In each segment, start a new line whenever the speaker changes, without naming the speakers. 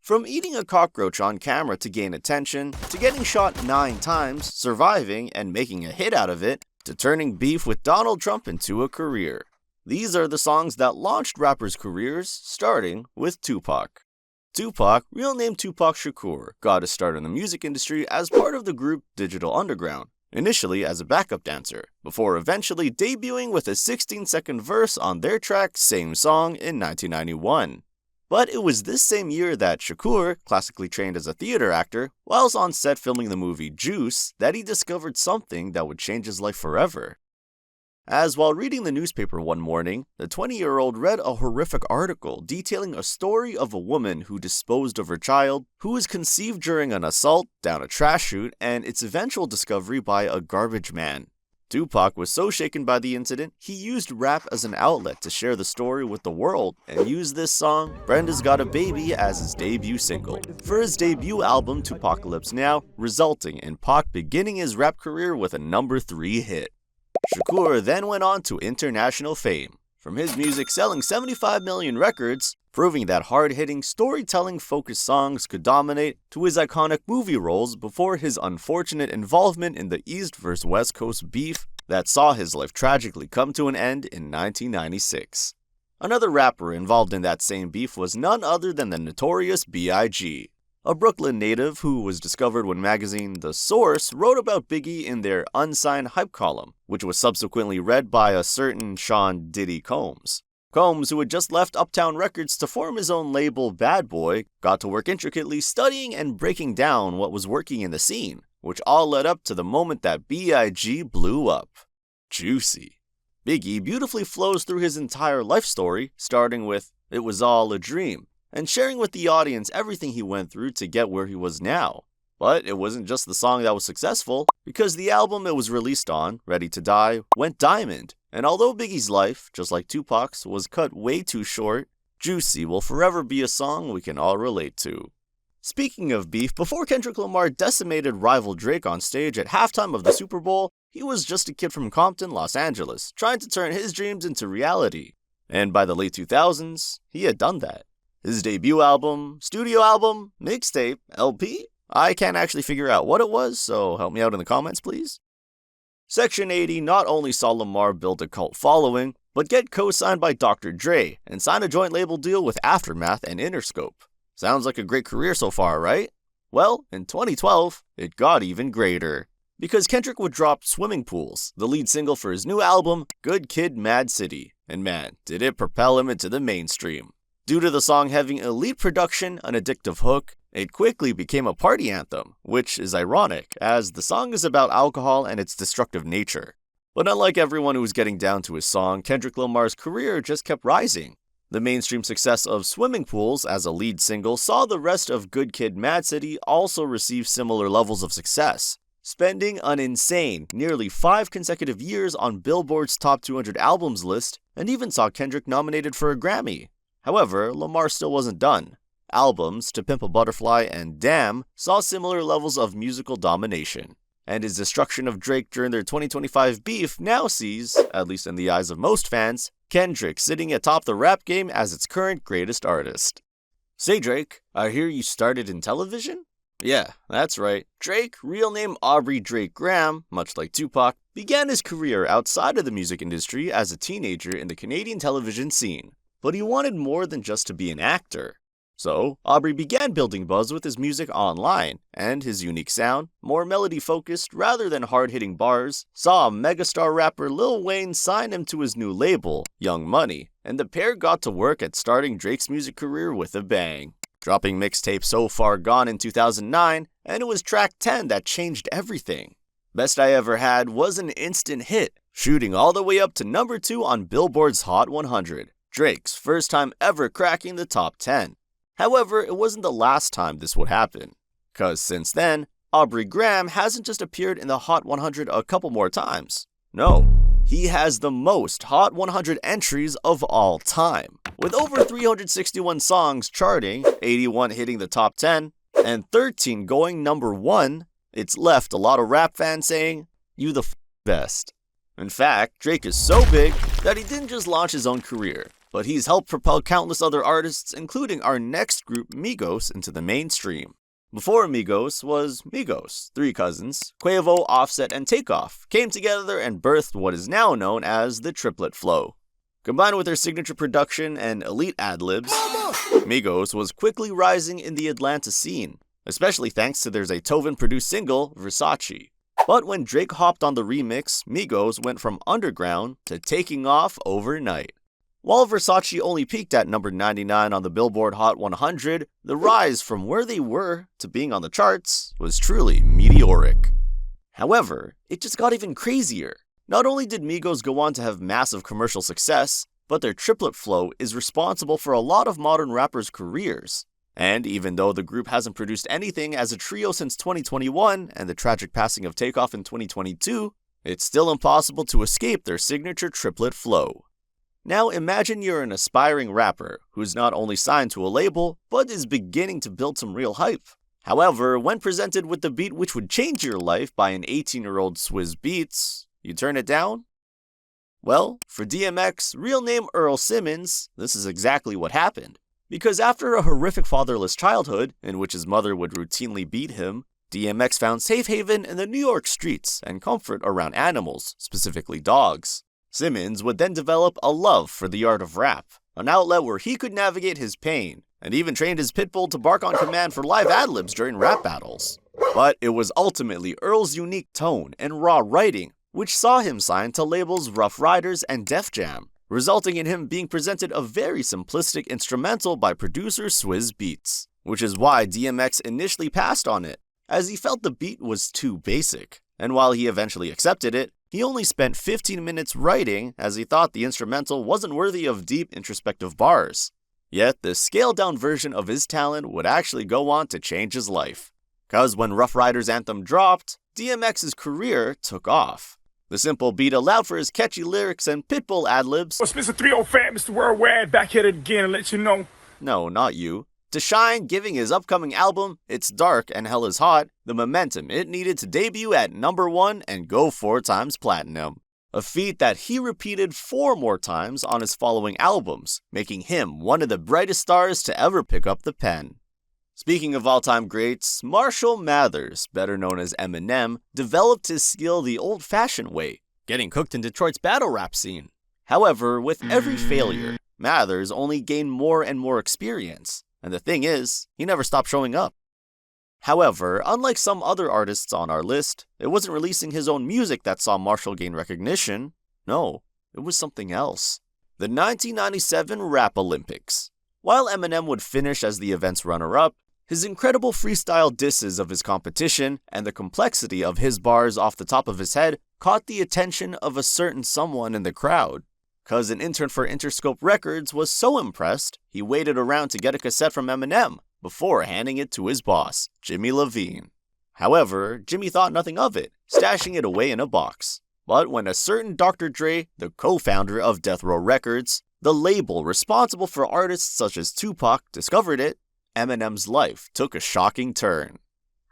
From eating a cockroach on camera to gain attention, to getting shot 9 times, surviving, and making a hit out of it, to turning beef with Donald Trump into a career. These are the songs that launched rappers' careers, starting with Tupac. Tupac, real name Tupac Shakur, got his start in the music industry as part of the group Digital Underground, initially as a backup dancer, before eventually debuting with a 16-second verse on their track Same Song in 1991. But it was this same year that Shakur, classically trained as a theater actor, whilst on set filming the movie Juice, that he discovered something that would change his life forever. As while reading the newspaper one morning, the 20-year-old read a horrific article detailing a story of a woman who disposed of her child, who was conceived during an assault down a trash chute, and its eventual discovery by a garbage man. Tupac was so shaken by the incident, he used rap as an outlet to share the story with the world, and used this song, Brenda's Got a Baby, as his debut single for his debut album Tupacalypse Now, resulting in Pac beginning his rap career with a number 3 hit. Shakur then went on to international fame, from his music selling 75 million records, proving that hard-hitting, storytelling-focused songs could dominate, to his iconic movie roles before his unfortunate involvement in the East vs. West Coast beef that saw his life tragically come to an end in 1996. Another rapper involved in that same beef was none other than the notorious Biggie, a Brooklyn native who was discovered when magazine The Source wrote about Biggie in their unsigned hype column, which was subsequently read by a certain Sean Diddy Combs. Combs, who had just left Uptown Records to form his own label Bad Boy, got to work intricately studying and breaking down what was working in the scene, which all led up to the moment that Biggie blew up. Juicy. Biggie beautifully flows through his entire life story, starting with "It was all a dream," and sharing with the audience everything he went through to get where he was now. But it wasn't just the song that was successful, because the album it was released on, Ready to Die, went diamond. And although Biggie's life, just like Tupac's, was cut way too short, Juicy will forever be a song we can all relate to. Speaking of beef, before Kendrick Lamar decimated rival Drake on stage at halftime of the Super Bowl, he was just a kid from Compton, Los Angeles, trying to turn his dreams into reality. And by the late 2000s, he had done that. His debut album, studio album, mixtape, LP? I can't actually figure out what it was, so help me out in the comments, please. Section 80 not only saw Lamar build a cult following, but get co-signed by Dr. Dre and sign a joint label deal with Aftermath and Interscope. Sounds like a great career so far, right? Well, in 2012, it got even greater, because Kendrick would drop Swimming Pools, the lead single for his new album, Good Kid, Mad City, and man, did it propel him into the mainstream. Due to the song having elite production, an addictive hook, it quickly became a party anthem, which is ironic, as the song is about alcohol and its destructive nature. But unlike everyone who was getting down to his song, Kendrick Lamar's career just kept rising. The mainstream success of Swimming Pools as a lead single saw the rest of Good Kid, Mad City also receive similar levels of success, spending an insane nearly 5 consecutive years on Billboard's Top 200 Albums list, and even saw Kendrick nominated for a Grammy. However, Lamar still wasn't done. Albums To Pimp a Butterfly and Damn saw similar levels of musical domination, and his destruction of Drake during their 2025 beef now sees, at least in the eyes of most fans, Kendrick sitting atop the rap game as its current greatest artist. Say Drake, I hear you started in television? Yeah, that's right. Drake, real name Aubrey Drake Graham, much like Tupac, began his career outside of the music industry as a teenager in the Canadian television scene. But he wanted more than just to be an actor. So, Aubrey began building buzz with his music online, and his unique sound, more melody-focused rather than hard-hitting bars, saw megastar rapper Lil Wayne sign him to his new label, Young Money, and the pair got to work at starting Drake's music career with a bang, dropping mixtape So Far Gone in 2009, and it was track 10 that changed everything. Best I Ever Had was an instant hit, shooting all the way up to number 2 on Billboard's Hot 100, Drake's first time ever cracking the top 10. However, it wasn't the last time this would happen, cause since then, Aubrey Graham hasn't just appeared in the Hot 100 a couple more times. No, he has the most Hot 100 entries of all time, with over 361 songs charting, 81 hitting the top 10, and 13 going number 1. It's left a lot of rap fans saying, "You the best." In fact, Drake is so big that he didn't just launch his own career. but he's helped propel countless other artists, including our next group, Migos, into the mainstream. Before Migos was Migos. Three cousins, Quavo, Offset, and Takeoff, came together and birthed what is now known as the triplet flow. Combined with their signature production and elite ad-libs, Migos was quickly rising in the Atlanta scene, especially thanks to their Zaytoven-produced single, Versace. But when Drake hopped on the remix, Migos went from underground to taking off overnight. While Versace only peaked at number 99 on the Billboard Hot 100, the rise from where they were to being on the charts was truly meteoric. However, it just got even crazier. Not only did Migos go on to have massive commercial success, but their triplet flow is responsible for a lot of modern rappers' careers. And even though the group hasn't produced anything as a trio since 2021 and the tragic passing of Takeoff in 2022, it's still impossible to escape their signature triplet flow. Now imagine you're an aspiring rapper who's not only signed to a label, but is beginning to build some real hype. However, when presented with the beat which would change your life by an 18-year-old Swizz Beatz, you turn it down? Well, for DMX, real name Earl Simmons, this is exactly what happened. Because after a horrific fatherless childhood, in which his mother would routinely beat him, DMX found safe haven in the New York streets and comfort around animals, specifically dogs. Simmons would then develop a love for the art of rap, an outlet where he could navigate his pain, and even trained his pit bull to bark on command for live ad-libs during rap battles. But it was ultimately Earl's unique tone and raw writing which saw him signed to labels Rough Riders and Def Jam, resulting in him being presented a very simplistic instrumental by producer Swizz Beatz, which is why DMX initially passed on it, as he felt the beat was too basic, and while he eventually accepted it, he only spent 15 minutes writing as he thought the instrumental wasn't worthy of deep introspective bars. Yet the scaled-down version of his talent would actually go on to change his life, cause when Rough Riders anthem dropped, DMX's career took off. The simple beat allowed for his catchy lyrics and pitbull ad-libs.
What's Mr. 305, Mr. Worldwide, back at it again and let you know.
No, not you. To shine, giving his upcoming album, It's Dark and Hell is Hot, the momentum it needed to debut at number 1 and go 4 times platinum. A feat that he repeated 4 more times on his following albums, making him one of the brightest stars to ever pick up the pen. Speaking of all-time greats, Marshall Mathers, better known as Eminem, developed his skill the old-fashioned way, getting cooked in Detroit's battle rap scene. However, with every failure, Mathers only gained more and more experience. And the thing is, he never stopped showing up. However, unlike some other artists on our list, it wasn't releasing his own music that saw Marshall gain recognition. No, it was something else. The 1997 Rap Olympics. While Eminem would finish as the event's runner-up, his incredible freestyle disses of his competition and the complexity of his bars off the top of his head caught the attention of a certain someone in the crowd. Cause an intern for Interscope Records was so impressed, he waited around to get a cassette from Eminem before handing it to his boss, Jimmy Levine. However, Jimmy thought nothing of it, stashing it away in a box. But when a certain Dr. Dre, the co-founder of Death Row Records, the label responsible for artists such as Tupac, discovered it, Eminem's life took a shocking turn.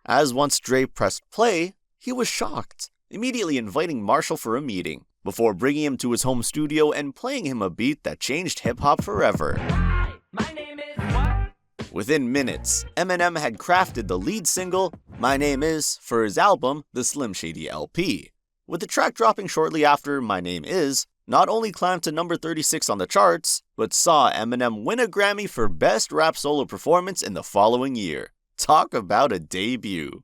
As once Dre pressed play, he was shocked, immediately inviting Marshall for a meeting, before bringing him to his home studio and playing him a beat that changed hip-hop forever.
Hi, my name is what?
Within minutes, Eminem had crafted the lead single, My Name Is, for his album, The Slim Shady LP. With the track dropping shortly after My Name Is, not only climbed to number 36 on the charts, but saw Eminem win a Grammy for Best Rap Solo Performance in the following year. Talk about a debut.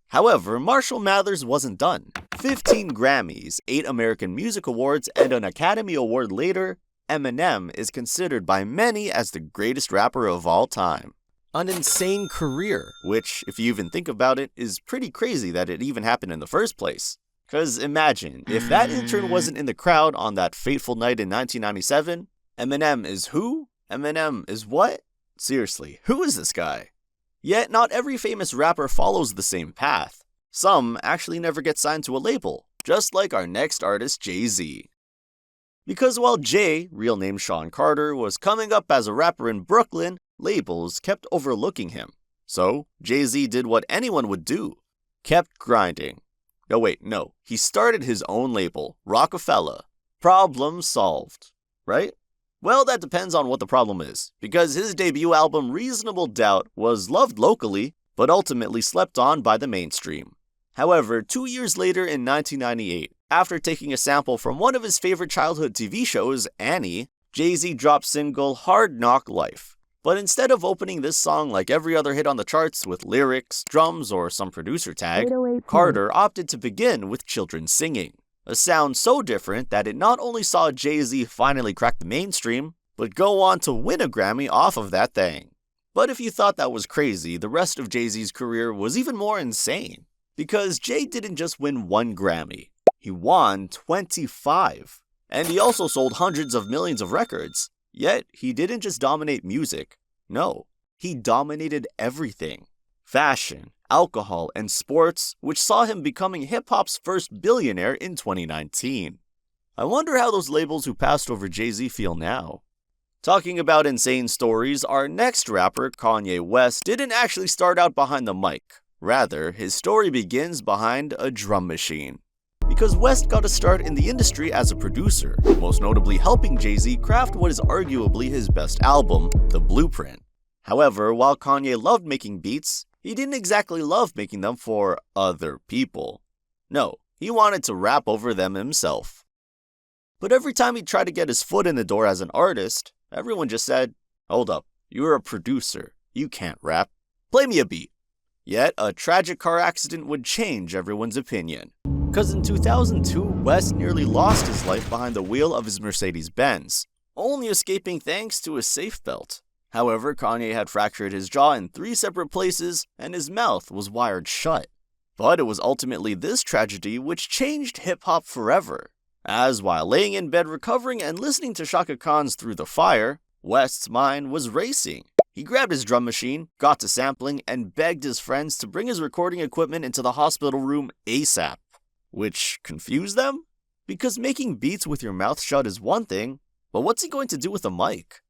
However, Marshall Mathers wasn't done. 15 Grammys, 8 American Music Awards, and an Academy Award later, Eminem is considered by many as the greatest rapper of all time. An insane career, which, if you even think about it, is pretty crazy that it even happened in the first place. Cause imagine, if that intern wasn't in the crowd on that fateful night in 1997, Eminem is who? Eminem is what? Seriously, who is this guy? Yet, not every famous rapper follows the same path. Some actually never get signed to a label, just like our next artist, Jay-Z. Because while Jay, real name Sean Carter, was coming up as a rapper in Brooklyn, labels kept overlooking him. So, Jay-Z did what anyone would do. Kept grinding. No, he started his own label, Rockefeller. Problem solved, right? Well, that depends on what the problem is, because his debut album Reasonable Doubt was loved locally, but ultimately slept on by the mainstream. However, 2 years later in 1998, after taking a sample from one of his favorite childhood TV shows, Annie, Jay-Z dropped single Hard Knock Life. But instead of opening this song like every other hit on the charts with lyrics, drums, or some producer tag, Carter opted to begin with children singing. A sound so different that it not only saw Jay-Z finally crack the mainstream, but go on to win a Grammy off of that thing. But if you thought that was crazy, the rest of Jay-Z's career was even more insane. Because Jay didn't just win one Grammy, he won 25. And he also sold hundreds of millions of records. Yet, he didn't just dominate music. No, he dominated everything. Fashion, alcohol, and sports, which saw him becoming hip-hop's first billionaire in 2019. I wonder how those labels who passed over Jay-Z feel now. Talking about insane stories, our next rapper, Kanye West, didn't actually start out behind the mic. Rather, his story begins behind a drum machine. Because West got a start in the industry as a producer, most notably helping Jay-Z craft what is arguably his best album, The Blueprint. However, while Kanye loved making beats, he didn't exactly love making them for other people. No, he wanted to rap over them himself. But every time he tried to get his foot in the door as an artist, everyone just said, "Hold up, you're a producer, you can't rap, play me a beat." Yet, a tragic car accident would change everyone's opinion. Because in 2002, West nearly lost his life behind the wheel of his Mercedes-Benz, only escaping thanks to a safe belt. However, Kanye had fractured his jaw in 3 separate places, and his mouth was wired shut. But it was ultimately this tragedy which changed hip-hop forever, as while laying in bed recovering and listening to Shaka Khan's Through the Fire, West's mind was racing. He grabbed his drum machine, got to sampling, and begged his friends to bring his recording equipment into the hospital room ASAP. Which confused them? Because making beats with your mouth shut is one thing, but what's he going to do with a mic?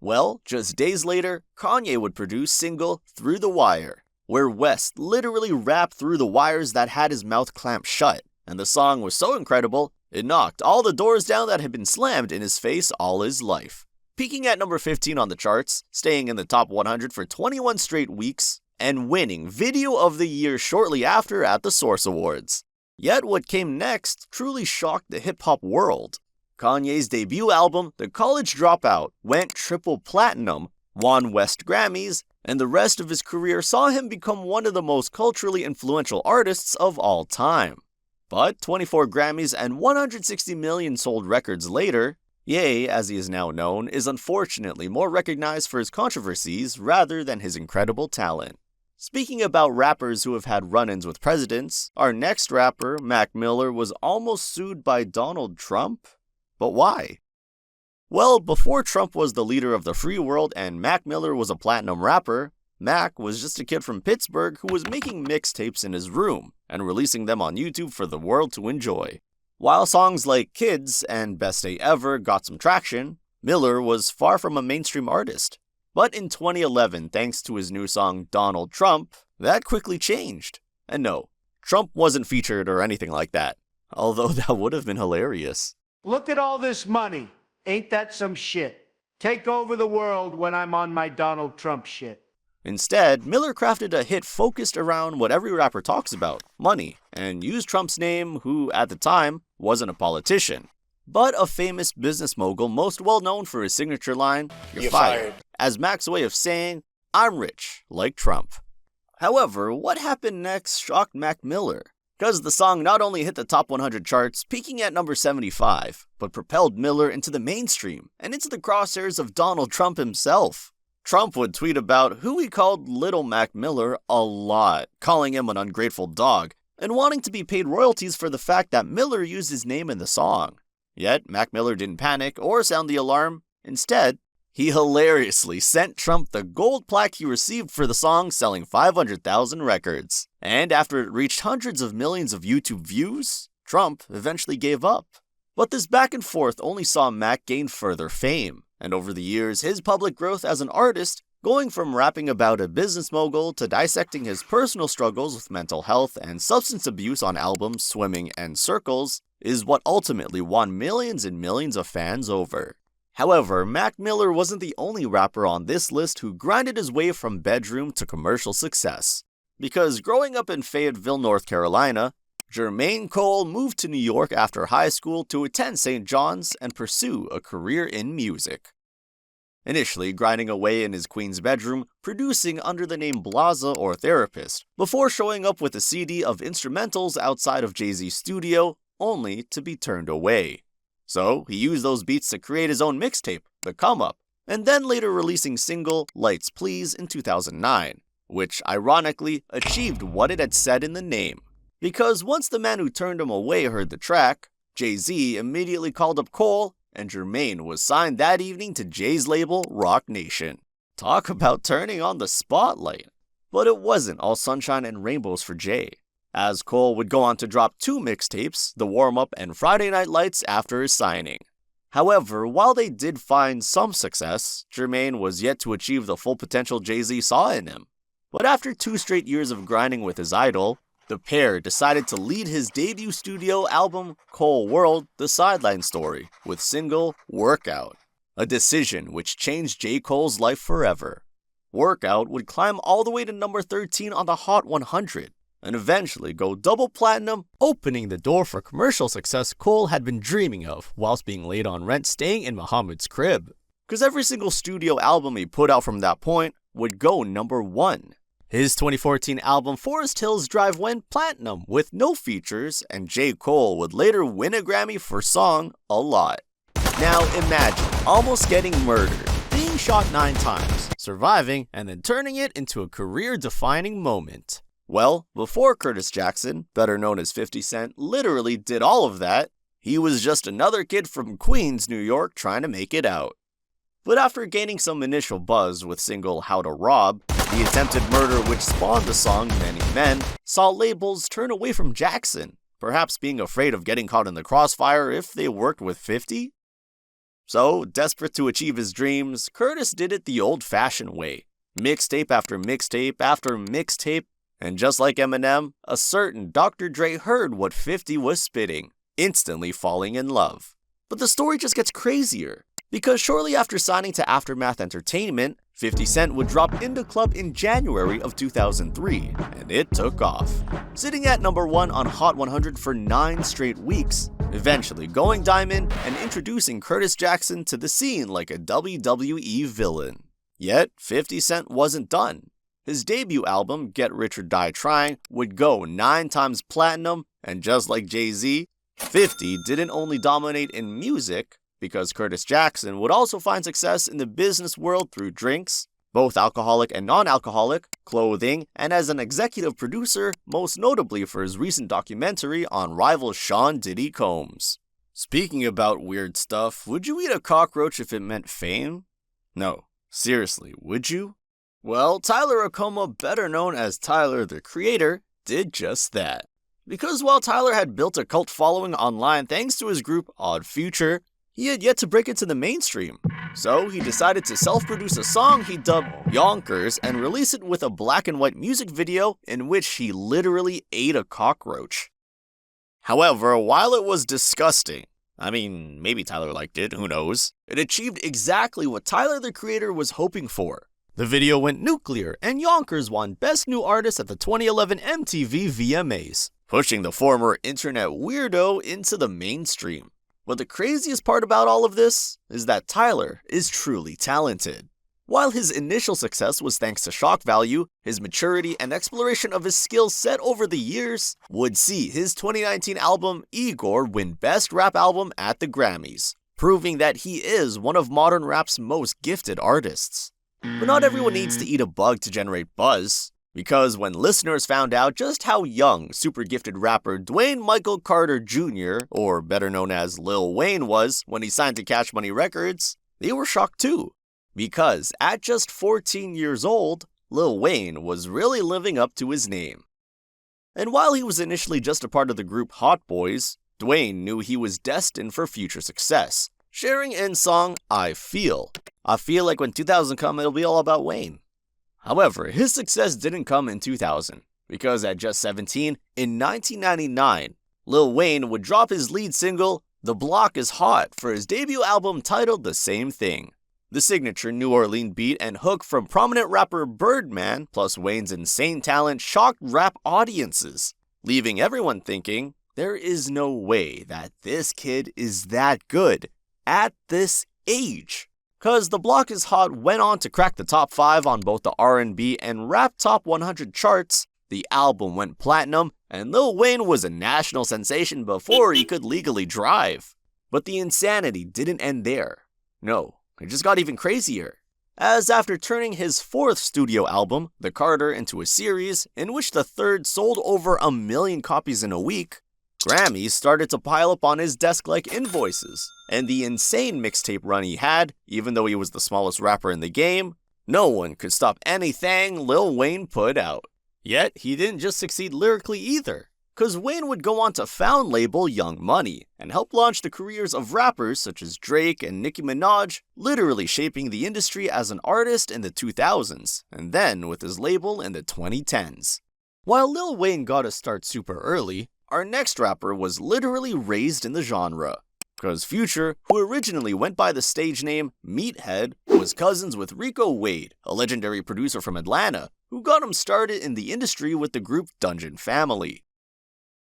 Well, just days later, Kanye would produce single Through the Wire, where West literally rapped through the wires that had his mouth clamped shut, and the song was so incredible, it knocked all the doors down that had been slammed in his face all his life. Peaking at number 15 on the charts, staying in the top 100 for 21 straight weeks, and winning Video of the Year shortly after at the Source Awards. Yet what came next truly shocked the hip-hop world. Kanye's debut album, The College Dropout, went triple platinum, won West Grammys, and the rest of his career saw him become one of the most culturally influential artists of all time. But 24 Grammys and 160 million sold records later, Ye, as he is now known, is unfortunately more recognized for his controversies rather than his incredible talent. Speaking about rappers who have had run-ins with presidents, our next rapper, Mac Miller, was almost sued by Donald Trump. But why? Well, before Trump was the leader of the free world and Mac Miller was a platinum rapper, Mac was just a kid from Pittsburgh who was making mixtapes in his room and releasing them on YouTube for the world to enjoy. While songs like Kids and Best Day Ever got some traction, Miller was far from a mainstream artist. But in 2011, thanks to his new song Donald Trump, that quickly changed. And no, Trump wasn't featured or anything like that, although that would have been hilarious.
Look at all this money. Ain't that some shit? Take over the world when I'm on my Donald Trump shit.
Instead, Miller crafted a hit focused around what every rapper talks about, money, and used Trump's name, who at the time wasn't a politician, but a famous business mogul most well known for his signature line, "You're fired," as Mac's way of saying, "I'm rich, like Trump." However, what happened next shocked Mac Miller, because the song not only hit the top 100 charts, peaking at number 75, but propelled Miller into the mainstream and into the crosshairs of Donald Trump himself. Trump would tweet about who he called Little Mac Miller a lot, calling him an ungrateful dog, and wanting to be paid royalties for the fact that Miller used his name in the song. Yet, Mac Miller didn't panic or sound the alarm. Instead, he hilariously sent Trump the gold plaque he received for the song selling 500,000 records. And after it reached hundreds of millions of YouTube views, Trump eventually gave up. But this back and forth only saw Mac gain further fame. And over the years, his public growth as an artist, going from rapping about a business mogul to dissecting his personal struggles with mental health and substance abuse on albums Swimming and Circles, is what ultimately won millions and millions of fans over. However, Mac Miller wasn't the only rapper on this list who grinded his way from bedroom to commercial success. Because growing up in Fayetteville, North Carolina, Jermaine Cole moved to New York after high school to attend St. John's and pursue a career in music. Initially grinding away in his Queens bedroom, producing under the name Blaza or Therapist, before showing up with a CD of instrumentals outside of Jay-Z's studio, only to be turned away. So he used those beats to create his own mixtape, The Come Up, and then later releasing single Lights Please in 2009, which ironically achieved what it had said in the name. Because once the man who turned him away heard the track, Jay-Z immediately called up Cole, and Jermaine was signed that evening to Jay's label, Rock Nation. Talk about turning on the spotlight. But it wasn't all sunshine and rainbows for Jay, as Cole would go on to drop 2 mixtapes, The Warm Up and Friday Night Lights, after his signing. However, while they did find some success, Jermaine was yet to achieve the full potential Jay-Z saw in him. But after 2 straight years of grinding with his idol, the pair decided to lead his debut studio album, Cole World, the sideline story, with single Workout, a decision which changed J. Cole's life forever. Workout would climb all the way to number 13 on the Hot 100, and eventually go double platinum, opening the door for commercial success Cole had been dreaming of whilst being laid on rent staying in Muhammad's crib. Because every single studio album he put out from that point would go number 1. His 2014 album Forest Hills Drive went platinum with no features, and J. Cole would later win a Grammy for song A Lot. Now imagine almost getting murdered, being shot 9 times, surviving, and then turning it into a career-defining moment. Well, before Curtis Jackson, better known as 50 Cent, literally did all of that, he was just another kid from Queens, New York trying to make it out. But after gaining some initial buzz with single How to Rob, the attempted murder which spawned the song Many Men saw labels turn away from Jackson, perhaps being afraid of getting caught in the crossfire if they worked with 50. So, desperate to achieve his dreams, Curtis did it the old-fashioned way. Mixtape after mixtape after mixtape, and just like Eminem, a certain Dr. Dre heard what 50 was spitting, instantly falling in love. But the story just gets crazier, because shortly after signing to Aftermath Entertainment, 50 Cent would drop Into Club in January of 2003, and it took off, sitting at number 1 on Hot 100 for 9 straight weeks, eventually going diamond and introducing Curtis Jackson to the scene like a WWE villain. Yet, 50 Cent wasn't done. His debut album, Get Rich or Die Trying, would go 9 times platinum, and just like Jay-Z, 50 didn't only dominate in music, because Curtis Jackson would also find success in the business world through drinks, both alcoholic and non-alcoholic, clothing, and as an executive producer, most notably for his recent documentary on rival Sean Diddy Combs. Speaking about weird stuff, would you eat a cockroach if it meant fame? No, seriously, would you? Well, Tyler Acoma, better known as Tyler the Creator, did just that. Because while Tyler had built a cult following online thanks to his group Odd Future, he had yet to break into the mainstream. So he decided to self-produce a song he dubbed Yonkers and release it with a black and white music video in which he literally ate a cockroach. However, while it was disgusting, maybe Tyler liked it, who knows, it achieved exactly what Tyler the Creator was hoping for. The video went nuclear, and Yonkers won Best New Artist at the 2011 MTV VMAs, pushing the former internet weirdo into the mainstream. But the craziest part about all of this is that Tyler is truly talented. While his initial success was thanks to shock value, his maturity and exploration of his skills set over the years would see his 2019 album Igor win Best Rap Album at the Grammys, proving that he is one of modern rap's most gifted artists. But not everyone needs to eat a bug to generate buzz. Because when listeners found out just how young super gifted rapper Dwayne Michael Carter Jr., or better known as Lil Wayne, was when he signed to Cash Money Records, they were shocked too. Because at just 14 years old, Lil Wayne was really living up to his name. And while he was initially just a part of the group Hot Boys, Dwayne knew he was destined for future success, sharing in song I Feel like when 2000 come it'll be all about Wayne. However, his success didn't come in 2000, because at just 17, in 1999, Lil Wayne would drop his lead single, The Block is Hot for his debut album titled the same thing. The signature New Orleans beat and hook from prominent rapper Birdman plus Wayne's insane talent shocked rap audiences, leaving everyone thinking there is no way that this kid is that good at this age. Cause The Block is Hot went on to crack the top 5 on both the R&B and rap top 100 charts. The album went platinum, and Lil Wayne was a national sensation before he could legally drive. But the insanity didn't end there. No, it just got even crazier. As after turning his 4th studio album, The Carter, into a series in which the 3rd sold over 1 million copies in a week, Grammys started to pile up on his desk like invoices. And the insane mixtape run he had, even though he was the smallest rapper in the game, no one could stop anything Lil Wayne put out. Yet, he didn't just succeed lyrically either, cause Wayne would go on to found label Young Money and help launch the careers of rappers such as Drake and Nicki Minaj, literally shaping the industry as an artist in the 2000s, and then with his label in the 2010s. While Lil Wayne got a start super early, our next rapper was literally raised in the genre. Cause Future, who originally went by the stage name Meathead, was cousins with Rico Wade, a legendary producer from Atlanta, who got him started in the industry with the group Dungeon Family.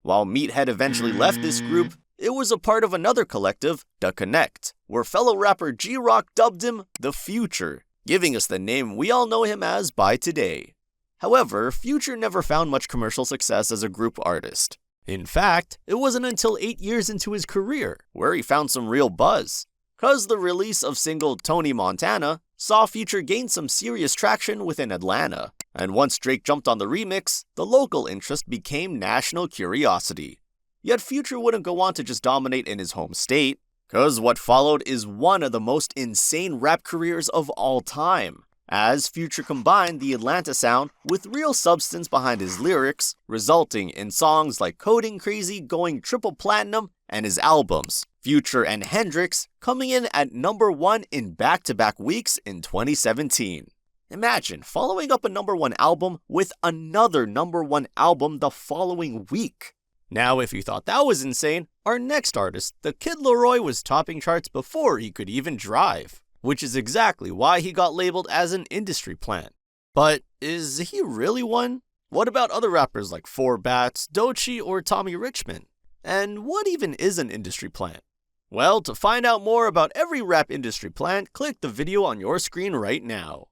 While Meathead eventually left this group, it was a part of another collective, The Connect, where fellow rapper G-Rock dubbed him The Future, giving us the name we all know him as by today. However, Future never found much commercial success as a group artist. In fact, it wasn't until 8 years into his career where he found some real buzz, cause the release of single Tony Montana saw Future gain some serious traction within Atlanta, and once Drake jumped on the remix, the local interest became national curiosity. Yet Future wouldn't go on to just dominate in his home state, cause what followed is one of the most insane rap careers of all time, as Future combined the Atlanta sound with real substance behind his lyrics, resulting in songs like Coding Crazy going triple platinum and his albums, Future and Hendrix, coming in at #1 in back-to-back weeks in 2017. Imagine following up a #1 album with another #1 album the following week. Now, if you thought that was insane, our next artist, the Kid Laroi, was topping charts before he could even drive, which is exactly why he got labeled as an industry plant. But is he really one? What about other rappers like Four Bats, Doechii, or Tommy Richmond? And what even is an industry plant? Well, to find out more about every rap industry plant, click the video on your screen right now.